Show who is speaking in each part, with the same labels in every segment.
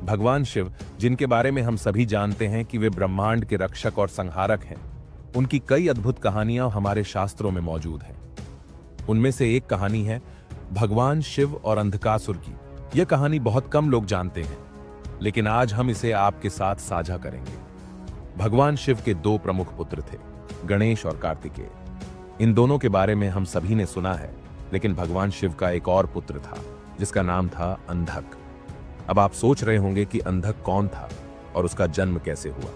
Speaker 1: भगवान शिव, जिनके बारे में हम सभी जानते हैं कि वे ब्रह्मांड के रक्षक और संहारक हैं, उनकी कई अद्भुत कहानियां हमारे शास्त्रों में मौजूद हैं। उनमें से एक कहानी है भगवान शिव और अंधकासुर की। यह कहानी बहुत कम लोग जानते हैं, लेकिन आज हम इसे आपके साथ साझा करेंगे। भगवान शिव के दो प्रमुख पुत्र थे, गणेश और कार्तिकेय। इन दोनों के बारे में हम सभी ने सुना है, लेकिन भगवान शिव का एक और पुत्र था जिसका नाम था अंधक। अब आप सोच रहे होंगे कि अंधक कौन था और उसका जन्म कैसे हुआ।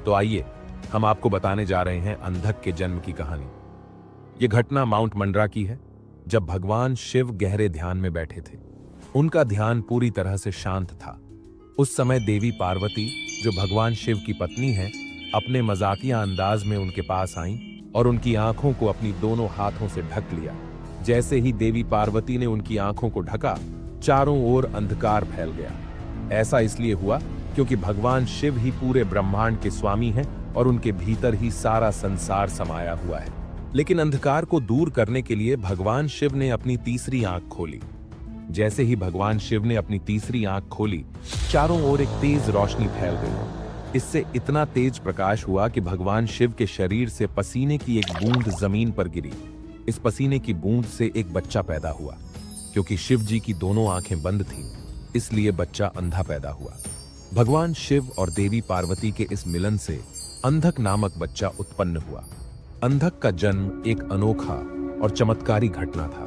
Speaker 1: तो आइए हम आपको बताने जा रहे हैं अंधक के जन्म की कहानी। यह घटना माउंट मंडरा की है, जब भगवान शिव गहरे ध्यान में बैठे थे। उनका ध्यान पूरी तरह से शांत था। उस समय देवी पार्वती, जो भगवान शिव की पत्नी है, अपने मजाकिया अंदाज में उनके पास आईं और उनकी आंखों को अपनी दोनों हाथों से ढक लिया। जैसे ही देवी पार्वती ने उनकी आंखों को ढका, चारों ओर अंधकार फैल गया। ऐसा इसलिए हुआ क्योंकि भगवान शिव ही पूरे ब्रह्मांड के स्वामी हैं और उनके भीतर ही सारा संसार समाया हुआ है। लेकिन अंधकार को दूर करने के लिए भगवान शिव ने अपनी तीसरी आंख खोली। जैसे ही भगवान शिव ने अपनी तीसरी आंख खोली, चारों ओर एक तेज रोशनी फैल गई। इससे इतना तेज प्रकाश हुआ कि भगवान शिव के शरीर से पसीने की एक बूंद जमीन पर गिरी। इस पसीने की बूंद से एक बच्चा पैदा हुआ। क्योंकि शिव जी की दोनों आंखें बंद थीं, इसलिए बच्चा अंधा पैदा हुआ। भगवान शिव और देवी पार्वती के इस मिलन से अंधक नामक बच्चा उत्पन्न हुआ। अंधक का जन्म एक अनोखा और चमत्कारी घटना था।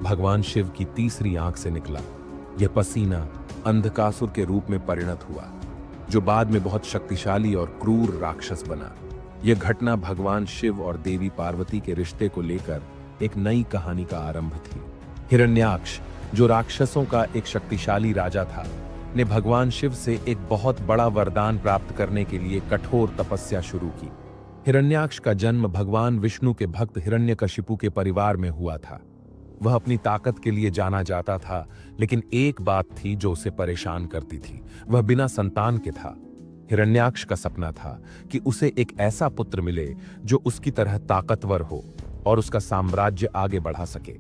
Speaker 1: भगवान शिव की तीसरी आंख से निकला यह पसीना अंधकासुर के रूप में परिणत हुआ, जो बाद में बहुत शक्तिशाली और क्रूर राक्षस बना। यह घटना भगवान शिव और देवी पार्वती के रिश्ते को लेकर एक नई कहानी का आरंभ थी। हिरण्याक्ष, जो राक्षसों का एक शक्तिशाली राजा था, ने भगवान शिव से एक बहुत बड़ा वरदान प्राप्त करने के लिए कठोर तपस्या शुरू की। हिरण्याक्ष का जन्म भगवान विष्णु के भक्त हिरण्यकशिपु के परिवार में हुआ था। वह अपनी ताकत के लिए जाना जाता था, लेकिन एक बात थी जो उसे परेशान करती थी। वह बिना संतान के था। हिरण्याक्ष का सपना था कि उसे एक ऐसा पुत्र मिले जो उसकी तरह ताकतवर हो और उसका साम्राज्य आगे बढ़ा सके।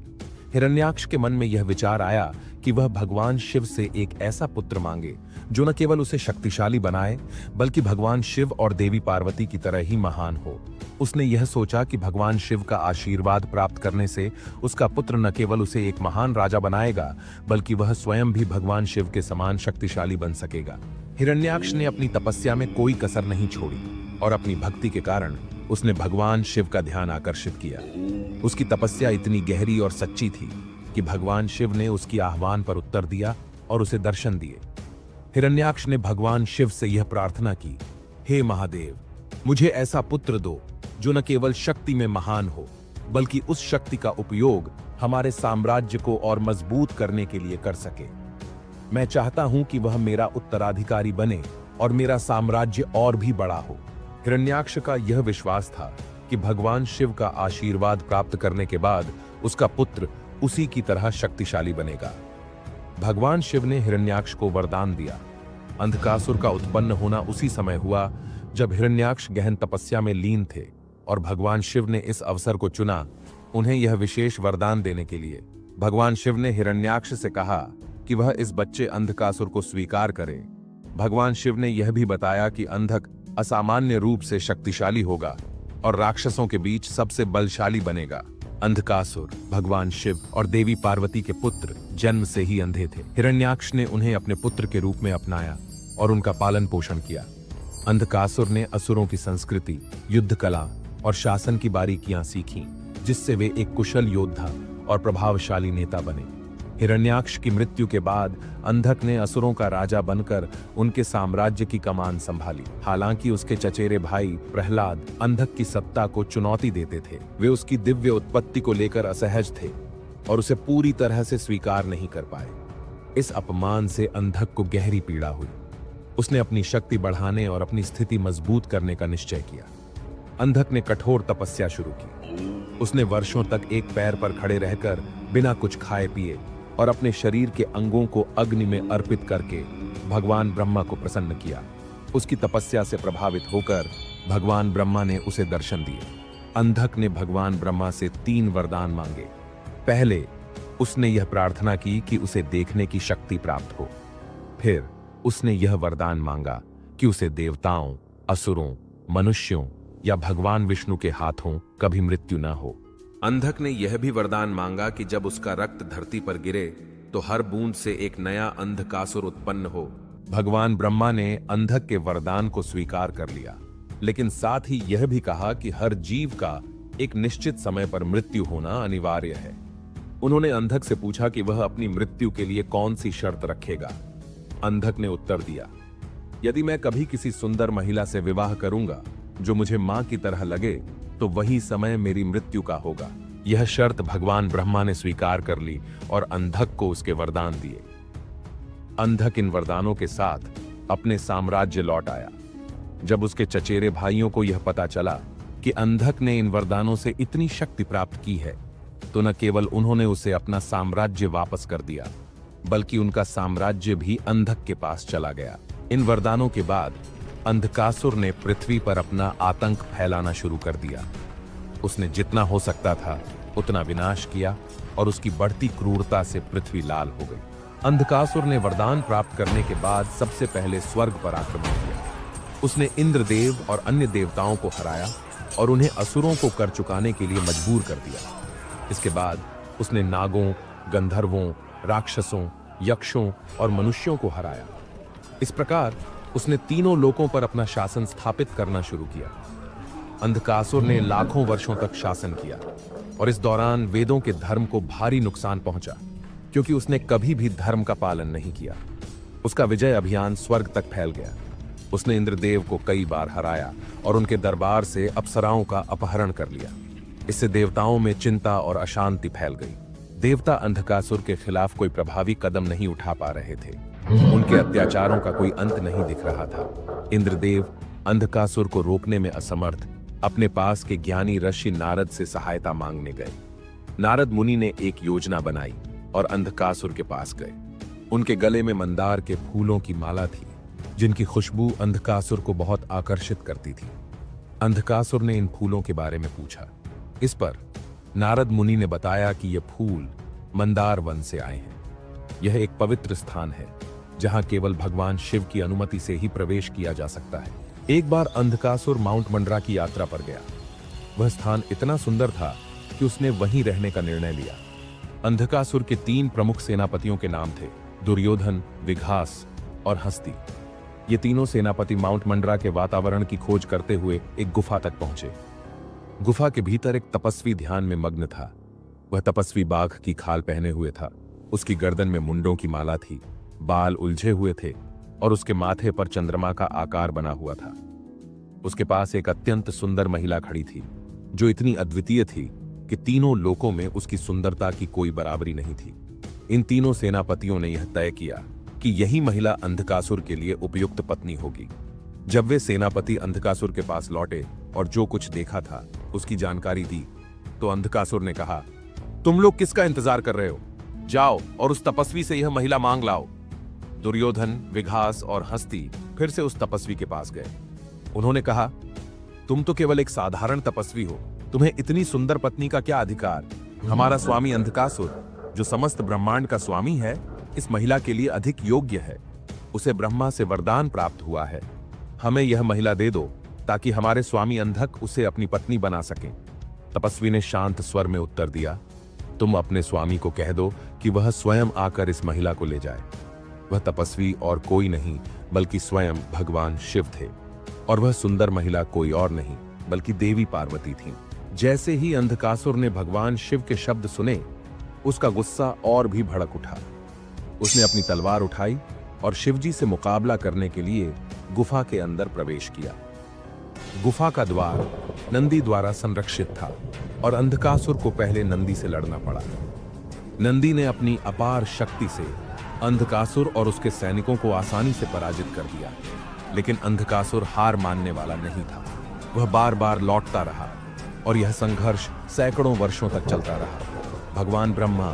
Speaker 1: हिरण्याक्ष के मन में यह विचार आया कि वह भगवान शिव से एक ऐसा पुत्र मांगे जो न केवल उसे शक्तिशाली बनाए, बल्कि भगवान शिव और देवी पार्वती की तरह ही महान हो। उसने यह सोचा कि भगवान शिव का आशीर्वाद प्राप्त करने से उसका पुत्र न केवल उसे एक महान राजा बनाएगा, बल्कि वह स्वयं भी भगवान शिव के समान शक्तिशाली बन सकेगा। हिरण्याक्ष ने अपनी तपस्या में कोई कसर नहीं छोड़ी और अपनी भक्ति के कारण उसने भगवान शिव का ध्यान आकर्षित किया। उसकी तपस्या इतनी गहरी और सच्ची थी कि भगवान शिव ने उसकी आह्वान पर उत्तर दिया और उसे दर्शन दिए। हिरण्याक्ष ने भगवान शिव से यह प्रार्थना की, हे महादेव, मुझे ऐसा पुत्र दो जो न केवल शक्ति में महान हो, बल्कि उस शक्ति का उपयोग हमारे साम्राज्य को और मजबूत करने के लिए कर सके। मैं चाहता हूं कि वह मेरा उत्तराधिकारी बने और मेरा साम्राज्य और भी बड़ा हो। हिरण्याक्ष का यह विश्वास था कि भगवान शिव का आशीर्वाद प्राप्त करने के बाद उसका पुत्र उसी की तरह शक्तिशाली बनेगा। भगवान शिव ने हिरण्याक्ष को वरदान दिया। अंधकासुर का उत्पन्न होना उसी समय हुआ जब हिरण्याक्ष गहन तपस्या में लीन थे और भगवान शिव ने इस अवसर को चुना उन्हें यह विशेष वरदान देने के लिए। भगवान शिव ने हिरण्याक्ष से कहा कि वह इस बच्चे अंधकासुर को स्वीकार करे। भगवान शिव ने यह भी बताया कि अंधक असामान्य रूप से शक्तिशाली होगा और राक्षसों के बीच सबसे बलशाली बनेगा। अंधकासुर भगवान शिव और देवी पार्वती के पुत्र जन्म से ही अंधे थे। हिरण्याक्ष ने उन्हें अपने पुत्र के रूप में अपनाया और उनका पालन पोषण किया। अंधकासुर ने असुरों की संस्कृति, युद्ध कला और शासन की बारीकियां सीखी, जिससे वे एक कुशल योद्धा और प्रभावशाली नेता बने। हिरण्याक्ष की मृत्यु के बाद अंधक ने असुरों का राजा बनकर उनके साम्राज्य की कमान संभाली। हालांकि उसके चचेरे भाई प्रहलाद अंधक की सत्ता को चुनौती देते थे। वे उसकी दिव्य उत्पत्ति को लेकर असहज थे और उसे पूरी तरह से स्वीकार नहीं कर पाए। इस अपमान से अंधक को गहरी पीड़ा हुई। उसने अपनी शक्ति बढ़ाने और अपनी स्थिति मजबूत करने का निश्चय किया। अंधक ने कठोर तपस्या शुरू की। उसने वर्षों तक एक पैर पर खड़े रहकर बिना कुछ खाए पिए और अपने शरीर के अंगों को अग्नि में अर्पित करके भगवान ब्रह्मा को प्रसन्न किया। उसकी तपस्या से प्रभावित होकर भगवान ब्रह्मा ने उसे दर्शन दिए। अंधक ने भगवान ब्रह्मा से 3 वरदान मांगे। पहले उसने यह प्रार्थना की कि उसे देखने की शक्ति प्राप्त हो। फिर उसने यह वरदान मांगा कि उसे देवताओं, असुरों, मनुष्यों या भगवान विष्णु के हाथों कभी मृत्यु न हो। अंधक ने यह भी वरदान मांगा कि जब उसका रक्त धरती पर गिरे तो हर बूंद से एक नया अंधकासुर उत्पन्न हो। भगवान ब्रह्मा ने अंधक के वरदान को स्वीकार कर लिया, लेकिन साथ ही यह भी कहा कि हर जीव का एक निश्चित समय पर मृत्यु होना अनिवार्य है। उन्होंने अंधक से पूछा कि वह अपनी मृत्यु के लिए कौन सी शर्त रखेगा। अंधक ने उत्तर दिया, यदि मैं कभी किसी सुंदर महिला से विवाह करूंगा जो मुझे मां की तरह लगे तो वही समय मेरी मृत्यु का होगा। यह शर्त भगवान ब्रह्मा ने स्वीकार कर ली और अंधक को उसके वरदान दिए। अंधक इन वरदानों के साथ अपने साम्राज्य लौट आया। जब उसके चचेरे भाइयों को यह पता चला कि अंधक ने इन वरदानों से इतनी शक्ति प्राप्त की है, तो न केवल उन्होंने उसे अपना साम्राज्य वापस कर दिया, बल्कि उनका साम्राज्य भी अंधक के पास चला गया। इन वरदानों के बाद अंधकासुर ने पृथ्वी पर अपना आतंक फैलाना शुरू कर दिया। उसने जितना हो सकता था उतना विनाश किया और उसकी बढ़ती क्रूरता से पृथ्वी लाल हो गई। अंधकासुर ने वरदान प्राप्त करने के बाद सबसे पहले स्वर्ग पर आक्रमण किया। उसने इंद्रदेव और अन्य देवताओं को हराया और उन्हें असुरों को कर चुकाने के लिए मजबूर कर दिया। इसके बाद उसने नागों, गंधर्वों, राक्षसों, यक्षों और मनुष्यों को हराया। इस प्रकार उसने तीनों लोकों पर अपना शासन स्थापित करना शुरू किया। अंधकासुर ने लाखों वर्षों तक शासन किया और इस दौरान वेदों के धर्म को भारी नुकसान पहुंचा, क्योंकि उसने कभी भी धर्म का पालन नहीं किया। उसका विजय अभियान स्वर्ग तक फैल गया। उसने इंद्रदेव को कई बार हराया और उनके दरबार से अप्सराओं का अपहरण कर लिया। इससे देवताओं में चिंता और अशांति फैल गई। देवता अंधकासुर के खिलाफ कोई प्रभावी कदम नहीं उठा पा रहे थे। उनके अत्याचारों का कोई अंत नहीं दिख रहा था। इंद्रदेव अंधकासुर को रोकने में असमर्थ अपने पास के ज्ञानी ऋषि नारद से सहायता मांगने गए। नारद मुनि ने एक योजना बनाई और अंधकासुर के पास गए। उनके गले में मंदार के फूलों की माला थी, जिनकी खुशबू अंधकासुर को बहुत आकर्षित करती थी। अंधकासुर ने इन फूलों के बारे में पूछा। इस पर नारद मुनि ने बताया कि ये फूल मंदार वन से आए हैं। यह एक पवित्र स्थान है जहां केवल भगवान शिव की अनुमति से ही प्रवेश किया जा सकता है। एक बार अंधकासुर माउंट मंडरा की यात्रा पर गया। वह स्थान इतना सुंदर था कि उसने वहीं रहने का निर्णय लिया। अंधकासुर के 3 प्रमुख सेनापतियों के नाम थे, दुर्योधन, विघास और हस्ती। ये तीनों सेनापति माउंट मंडरा के वातावरण की खोज करते हुए एक गुफा तक पहुंचे। गुफा के भीतर एक तपस्वी ध्यान में मग्न था। वह तपस्वी बाघ की खाल पहने हुए था। उसकी गर्दन में मुंडों की माला थी, बाल उलझे हुए थे और उसके माथे पर चंद्रमा का आकार बना हुआ था। उसके पास एक अत्यंत सुंदर महिला खड़ी थी, जो इतनी अद्वितीय थी कि तीनों लोकों में उसकी सुंदरता की कोई बराबरी नहीं थी। इन तीनों सेनापतियों ने यह तय किया कि यही महिला अंधकासुर के लिए उपयुक्त पत्नी होगी। जब वे सेनापति अंधकासुर के पास लौटे और जो कुछ देखा था उसकी जानकारी दी, तो अंधकासुर ने कहा, तुम लोग किसका इंतजार कर रहे हो? जाओ और उस तपस्वी से यह महिला मांग लाओ। दुर्योधन, विघास और हस्ती फिर से उस तपस्वी के पास गए। उन्होंने कहा, तुम तो केवल एक साधारण तपस्वी हो, तुम्हें इतनी सुंदर पत्नी का क्या अधिकार? हमारा स्वामी अंधकासुर, जो समस्त ब्रह्मांड का स्वामी है, इस महिला के लिए अधिक योग्य है। उसे ब्रह्मा से वरदान प्राप्त हुआ है। हमें यह महिला दे दो ताकि हमारे स्वामी अंधक उसे अपनी पत्नी बना सकें। तपस्वी ने शांत स्वर में उत्तर दिया, तुम अपने स्वामी को कह दो कि वह स्वयं आकर इस महिला को ले जाए। वह तपस्वी और कोई नहीं बल्कि स्वयं भगवान शिव थे, और वह सुंदर महिला कोई और नहीं बल्कि देवी पार्वती थी। जैसे ही अंधकासुर ने भगवान शिव के शब्द सुने, उसका गुस्सा और भी भड़क उठा। उसने अपनी तलवार उठाई और शिवजी से मुकाबला करने के लिए गुफा के अंदर प्रवेश किया। गुफा का द्वार नंदी द्वारा संरक्षित था और अंधकासुर को पहले नंदी से लड़ना पड़ा। नंदी ने अपनी अपार शक्ति से अंधकासुर और उसके सैनिकों को आसानी से पराजित कर दिया, लेकिन अंधकासुर हार मानने वाला नहीं था। वह बार बार लौटता रहा और यह संघर्ष सैकड़ों वर्षों तक चलता रहा। भगवान ब्रह्मा,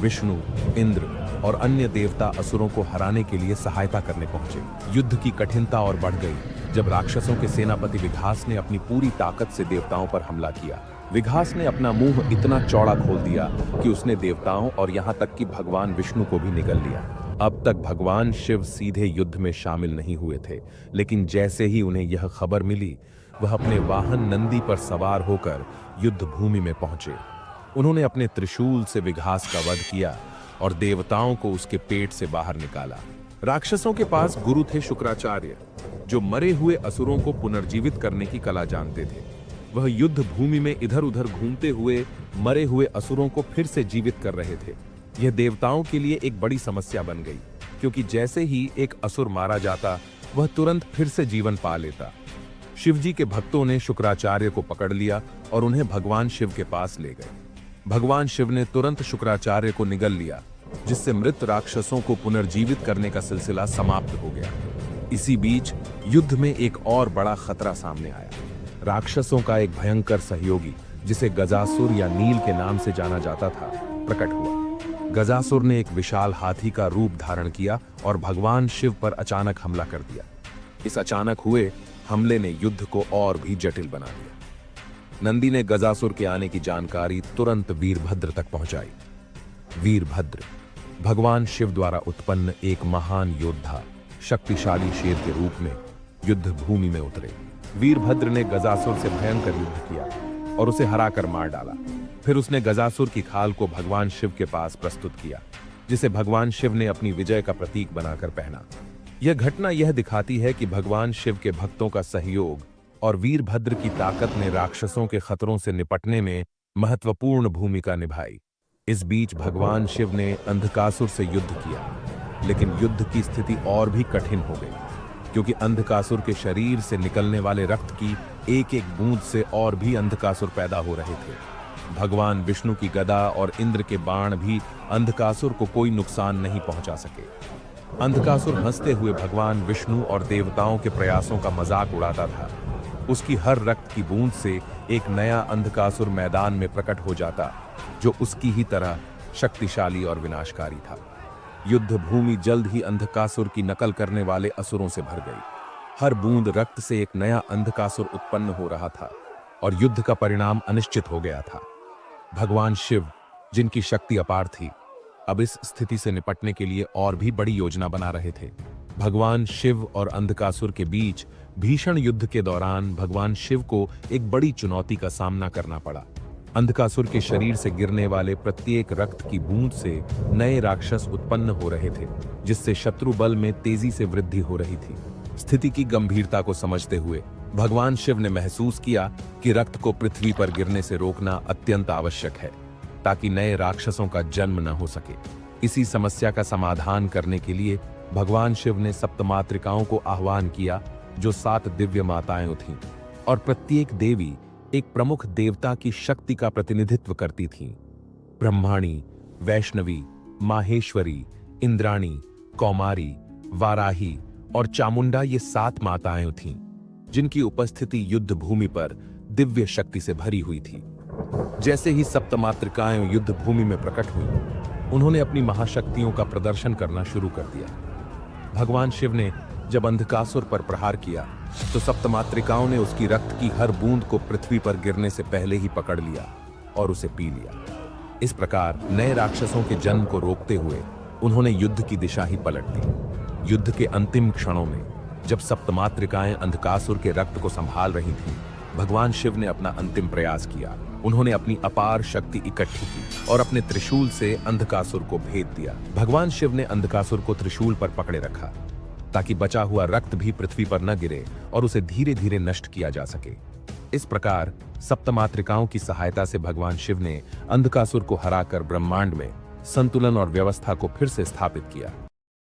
Speaker 1: विष्णु, इंद्र और अन्य देवता असुरों को हराने के लिए सहायता करने पहुंचे। युद्ध की कठिनता और बढ़ गई जब राक्षसों के सेनापति विघास ने अपनी पूरी ताकत से देवताओं पर हमला किया। विघास ने अपना मुंह इतना चौड़ा खोल दिया कि उसने देवताओं और यहाँ तक कि भगवान विष्णु को भी निगल लिया। अब तक भगवान शिव सीधे युद्ध में शामिल नहीं हुए थे, लेकिन जैसे ही उन्हें यह खबर मिली, वह अपने वाहन नंदी पर सवार होकर युद्ध भूमि में पहुंचे। उन्होंने अपने त्रिशूल से विघास का वध किया और देवताओं को उसके पेट से बाहर निकाला। राक्षसों के पास गुरु थे शुक्राचार्य, जो मरे हुए असुरों को पुनर्जीवित करने की कला जानते थे। वह युद्ध भूमि में इधर उधर घूमते हुए मरे हुए असुरों को फिर से जीवित कर रहे थे। यह देवताओं के लिए एक बड़ी समस्या बन गई, क्योंकि जैसे ही एक असुर मारा जाता, वह तुरंत फिर से जीवन पा लेता। शिवजी के भक्तों ने शुक्राचार्य को पकड़ लिया और उन्हें भगवान शिव के पास ले गए। भगवान शिव ने तुरंत शुक्राचार्य को निगल लिया, जिससे मृत राक्षसों को पुनर्जीवित करने का सिलसिला समाप्त हो गया। इसी बीच युद्ध में एक और बड़ा खतरा सामने आया। राक्षसों का एक भयंकर सहयोगी, जिसे गजासुर या नील के नाम से जाना जाता था, प्रकट हुआ। गजासुर ने एक विशाल हाथी का रूप धारण किया और भगवान शिव पर अचानक हमला कर दिया। इस अचानक हुए हमले ने युद्ध को और भी जटिल बना दिया। नंदी ने गजासुर के आने की जानकारी तुरंत वीरभद्र तक पहुंचाई। वीरभद्र भगवान शिव द्वारा उत्पन्न एक महान योद्धा, शक्तिशाली शेर के रूप में युद्ध भूमि में उतरे। वीरभद्र ने गजासुर से भयंकर युद्ध किया और उसे हराकर मार डाला। फिर उसने गजासुर की खाल को भगवान शिव के पास प्रस्तुत किया, जिसे भगवान शिव ने अपनी विजय का प्रतीक बनाकर पहना। यह घटना यह दिखाती है कि भगवान शिव के भक्तों का सहयोग और वीरभद्र की ताकत ने राक्षसों के खतरों से निपटने में महत्वपूर्ण भूमिका निभाई। इस बीच भगवान शिव ने अंधकासुर से युद्ध किया, लेकिन युद्ध की स्थिति और भी कठिन हो गई, क्योंकि अंधकासुर के शरीर से निकलने वाले रक्त की एक एक बूंद से और भी अंधकासुर पैदा हो रहे थे। भगवान विष्णु की गदा और इंद्र के बाण भी अंधकासुर को कोई नुकसान नहीं पहुंचा सके। अंधकासुर हंसते हुए भगवान विष्णु और देवताओं के प्रयासों का मजाक उड़ाता था। उसकी हर रक्त की बूंद से एक नया अंधकासुर मैदान में प्रकट हो जाता, जो उसकी ही तरह शक्तिशाली और विनाशकारी था। युद्ध भूमि जल्द ही अंधकासुर की नकल करने वाले असुरों से भर गई। हर बूंद रक्त से एक नया अंधकासुर उत्पन्न हो रहा था और युद्ध का परिणाम अनिश्चित हो गया था। भगवान शिव, जिनकी शक्ति अपार थी, अब इस स्थिति से निपटने के लिए और भी बड़ी योजना बना रहे थे। भगवान शिव और अंधकासुर के बीच भीषण युद्ध के दौरान भगवान शिव को एक बड़ी चुनौती का सामना करना पड़ा। अंधकासुर के शरीर से गिरने वाले प्रत्येक रक्त की बूंद से नए राक्षस उत्पन्न हो रहे थे, जिससे शत्रु बल में तेजी से वृद्धि हो रही थी। स्थिति की गंभीरता को समझते हुए भगवान शिव ने महसूस किया कि रक्त को पृथ्वी पर गिरने से रोकना अत्यंत आवश्यक है, ताकि नए राक्षसों का जन्म न हो सके। इसी समस्या का समाधान करने के लिए भगवान शिव ने सप्तमातृकाओं को आह्वान किया, जो 7 दिव्य माताएं थीं, और प्रत्येक देवी एक प्रमुख देवता की शक्ति का प्रतिनिधित्व करती थीं। ब्रह्माणी, वैष्णवी, माहेश्वरी, इंद्राणी, कौमारी, वाराही और चामुंडा ये 7 माताएं थीं, जिनकी उपस्थिति युद्ध भूमि पर दिव्य शक्ति से भरी हुई थी। जैसे ही सप्तमातृकाएं युद्ध भूमि में प्रकट हुईं, उन्होंने अपनी महाशक्तियों का प्रदर्शन करना शुरू कर दिया। भगवान शिव ने जब अंधकासुर पर प्रहार किया, तो सप्तमातृकाओं ने उसकी रक्त की हर बूंद को पृथ्वी पर गिरने से पहले ही पकड़ लिया और उसे पी लिया। इस प्रकार नए राक्षसों के जन्म को रोकते हुए उन्होंने युद्ध की दिशा ही पलट दी। युद्ध के अंतिम क्षणों में जब सप्तमातृकाएं अंधकासुर के रक्त को संभाल रही थीं, भगवान शिव ने अपना अंतिम प्रयास किया। उन्होंने अपनी अपार शक्ति इकट्ठी की और अपने त्रिशूल से अंधकासुर को भेद दिया। भगवान शिव ने अंधकासुर को त्रिशूल पर पकड़े रखा, ताकि बचा हुआ रक्त भी पृथ्वी पर न गिरे और उसे धीरे धीरे नष्ट किया जा सके। इस प्रकार सप्तमातृकाओं की सहायता से भगवान शिव ने अंधकासुर को हराकर ब्रह्मांड में संतुलन और व्यवस्था को फिर से स्थापित किया।